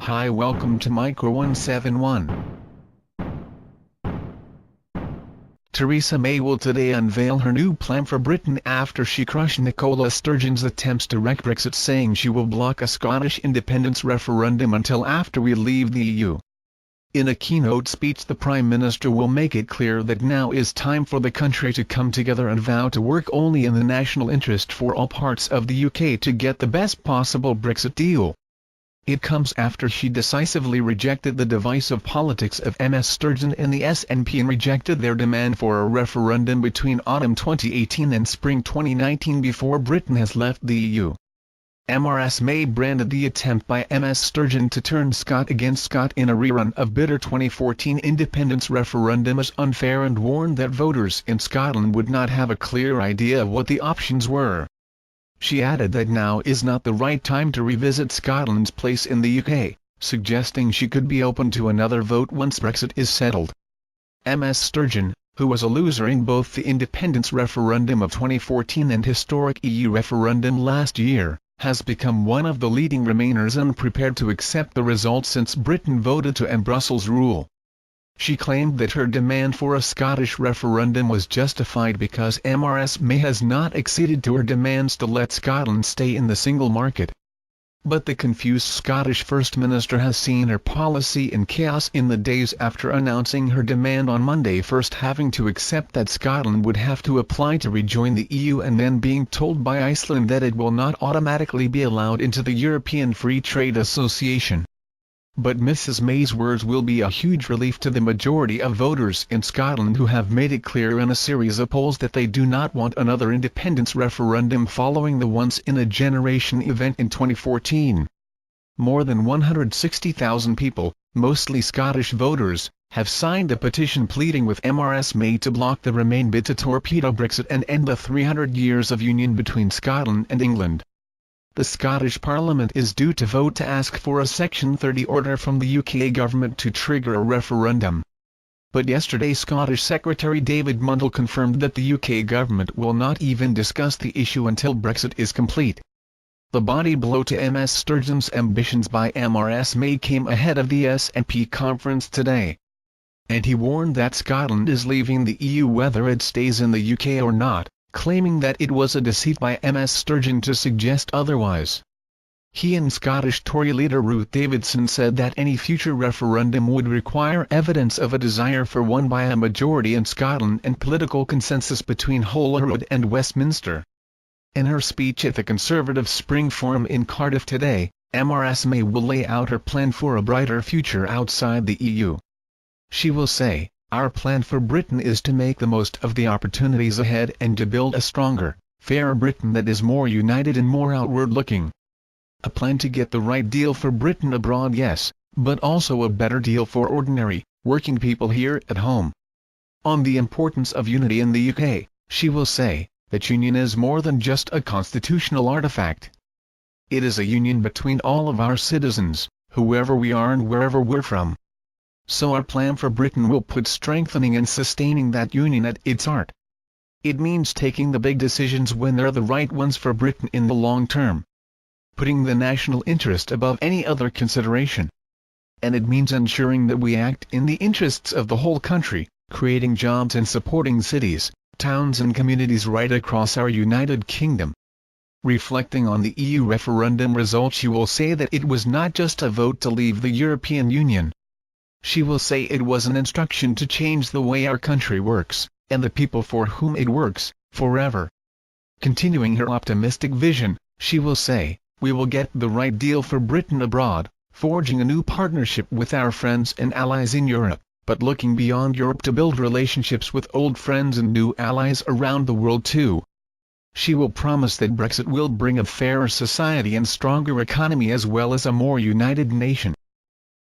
Hi, welcome to Micro 171. Theresa May will today unveil her new plan for Britain after she crushed Nicola Sturgeon's attempts to wreck Brexit, saying she will block a Scottish independence referendum until after we leave the EU. In a keynote speech, the Prime Minister will make it clear that now is time for the country to come together and vow to work only in the national interest for all parts of the UK to get the best possible Brexit deal. It comes after she decisively rejected the divisive politics of Ms Sturgeon and the SNP and rejected their demand for a referendum between autumn 2018 and spring 2019 before Britain has left the EU. Ms May branded the attempt by Ms Sturgeon to turn Scot against Scot in a rerun of bitter 2014 independence referendum as unfair and warned that voters in Scotland would not have a clear idea of what the options were. She added that now is not the right time to revisit Scotland's place in the UK, suggesting she could be open to another vote once Brexit is settled. Ms Sturgeon, who was a loser in both the independence referendum of 2014 and historic EU referendum last year, has become one of the leading Remainers unprepared to accept the result since Britain voted to end Brussels' rule. She claimed that her demand for a Scottish referendum was justified because Ms May has not acceded to her demands to let Scotland stay in the single market. But the confused Scottish First Minister has seen her policy in chaos in the days after announcing her demand on Monday, first having to accept that Scotland would have to apply to rejoin the EU and then being told by Iceland that it will not automatically be allowed into the European Free Trade Association. But Mrs May's words will be a huge relief to the majority of voters in Scotland who have made it clear in a series of polls that they do not want another independence referendum following the once-in-a-generation event in 2014. More than 160,000 people, mostly Scottish voters, have signed a petition pleading with Ms May to block the Remain bid to torpedo Brexit and end the 300 years of union between Scotland and England. The Scottish Parliament is due to vote to ask for a Section 30 order from the UK government to trigger a referendum. But yesterday Scottish Secretary David Mundell confirmed that the UK government will not even discuss the issue until Brexit is complete. The body blow to Ms Sturgeon's ambitions by Ms May came ahead of the SNP conference today. And he warned that Scotland is leaving the EU whether it stays in the UK or not, claiming that it was a deceit by Ms Sturgeon to suggest otherwise. He and Scottish Tory leader Ruth Davidson said that any future referendum would require evidence of a desire for one by a majority in Scotland and political consensus between Holyrood and Westminster. In her speech at the Conservative Spring Forum in Cardiff today, Ms May will lay out her plan for a brighter future outside the EU. She will say, "Our plan for Britain is to make the most of the opportunities ahead and to build a stronger, fairer Britain that is more united and more outward-looking. A plan to get the right deal for Britain abroad, yes, but also a better deal for ordinary, working people here at home." On the importance of unity in the UK, she will say, that union is more than just a constitutional artifact. It is a union between all of our citizens, whoever we are and wherever we're from. So our plan for Britain will put strengthening and sustaining that union at its heart. It means taking the big decisions when they're the right ones for Britain in the long term. Putting the national interest above any other consideration. And it means ensuring that we act in the interests of the whole country, creating jobs and supporting cities, towns and communities right across our United Kingdom. Reflecting on the EU referendum result, she will say that it was not just a vote to leave the European Union. She will say it was an instruction to change the way our country works, and the people for whom it works, forever. Continuing her optimistic vision, she will say, "We will get the right deal for Britain abroad, forging a new partnership with our friends and allies in Europe, but looking beyond Europe to build relationships with old friends and new allies around the world too." She will promise that Brexit will bring a fairer society and stronger economy as well as a more united nation.